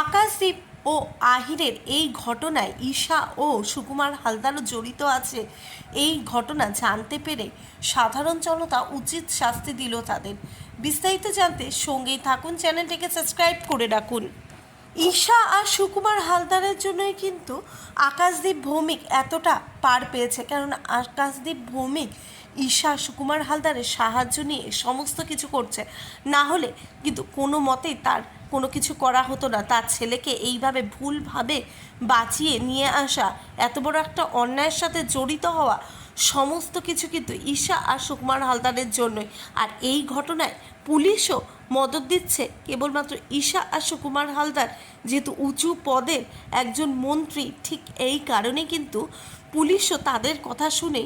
আকাশদীপ ও আহিরের এই ঘটনায় ঈশা ও সুকুমার হালদারও জড়িত আছে। এই ঘটনা জানতে পেরে সাধারণ জনতা উচিত শাস্তি দিল তাদের। বিস্তারিত জানতে সঙ্গেই থাকুন, চ্যানেলটিকে সাবস্ক্রাইব করে রাখুন। ঈশা আর সুকুমার হালদারের জন্যই কিন্তু আকাশদীপ ভৌমিক এতটা পার পেয়েছে, কারণ আকাশদীপ ভৌমিক ঈশা সুকুমার হালদারের সাহায্য নিয়ে সমস্ত কিছু করছে। না হলে কিন্তু কোনো মতেই তার কোনো কিছু করা হতো না। তার ছেলেকে এইভাবে ভুলভাবে বাঁচিয়ে নিয়ে আসা, এত বড় একটা অন্যায়ের সাথে জড়িত হওয়া, সমস্ত কিছু কিন্তু ঈশা আর সুকুমার হালদারের জন্যই। আর এই ঘটনায় পুলিশও মদত দিচ্ছে কেবলমাত্র ঈশা আর সুকুমার হালদার যেহেতু উঁচু পদের একজন মন্ত্রী, ঠিক এই কারণে কিন্তু পুলিশও তাদের কথা শুনে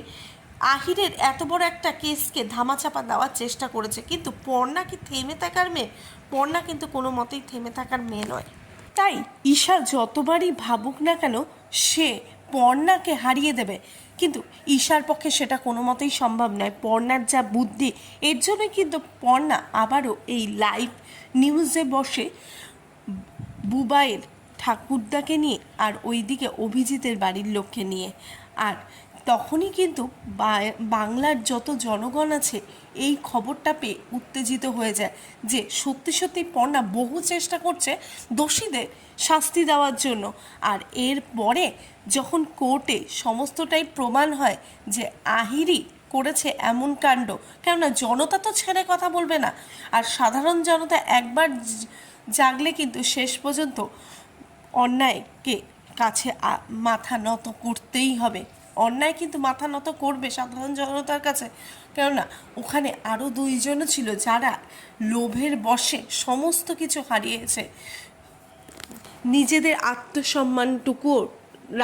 আহিরের এত বড় একটা কেসকে ধামাচাপা দেওয়ার চেষ্টা করেছে। কিন্তু পর্ণা কি থেমে থাকার মেয়ে? পর্ণা কিন্তু কোনো মতেই থেমে থাকার মেয়ে নয়। তাই ঈশা যতবারই ভাবুক না কেন সে পর্ণাকে হারিয়ে দেবে, কিন্তু ঈশার পক্ষে সেটা কোনো মতেই সম্ভব নয়। পর্ণার যা বুদ্ধি, এর জন্যই কিন্তু পর্ণা আবারও এই লাইভ নিউজে বসে বুবাইয়ের ঠাকুরদাকে নিয়ে আর ওইদিকে অভিজিতের বাড়ির লোককে নিয়ে। আর তখনই কিন্তু বাংলার যত জনগণ আছে এই খবরটা পেয়ে উত্তেজিত হয়ে যায় যে সত্যি সত্যি পর্ণা বহু চেষ্টা করছে দোষীদের শাস্তি দেওয়ার জন্য। আর এর পরে যখন কোর্টে সমস্তটাই প্রমাণ হয় যে আহিরই করেছে এমন কাণ্ড, কেননা জনতা তো ছেড়ে কথা বলবে না। আর সাধারণ জনতা একবার জাগলে কিন্তু শেষ পর্যন্ত অন্যায়কে কাছে মাথা নত করতেই হবে। অন্যায় কিন্তু মাথা নত করবে সাধারণ জনতার কাছে, কেননা ওখানে আরও দুইজনও ছিল যারা লোভের বশে সমস্ত কিছু হারিয়েছে, নিজেদের আত্মসম্মানটুকুও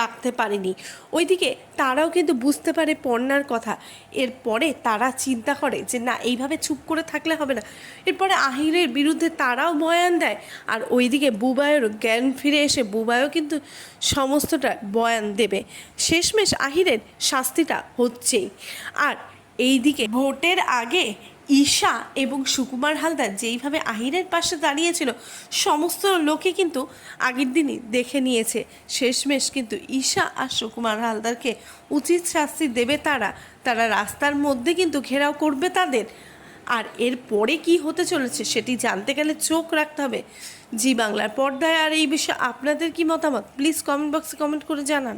রাখতে পারেনি। ওইদিকে তারাও কিন্তু বুঝতে পারে পর্ণার কথা। এরপরে তারা চিন্তা করে যে না, এইভাবে চুপ করে থাকলে হবে না। এরপরে আহিরের বিরুদ্ধে তারাও বয়ান দেয়। আর ওইদিকে বুবাইয়েরও জ্ঞান ফিরে এসে বুবাইও কিন্তু সমস্তটা বয়ান দেবে। শেষমেশ আহিরের শাস্তিটা হচ্ছেই। আর এইদিকে ভোটের আগে ঈশা এবং সুকুমার হালদার যেইভাবে আহিরের পাশে দাঁড়িয়েছিল, সমস্ত লোকে কিন্তু আগের দিনই দেখে নিয়েছে। শেষমেশ কিন্তু ঈশা আর সুকুমার হালদারকে উচিত শাস্তি দেবে তারা রাস্তার মধ্যে কিন্তু ঘেরাও করবে তাদের। আর এর পরে কি হতে চলেছে সেটি জানতে গেলে চোখ রাখতে হবে জি বাংলার পর্দায়। আর এই বিষয়ে আপনাদের কি মতামত প্লিজ কমেন্ট বক্সে কমেন্ট করে জানান।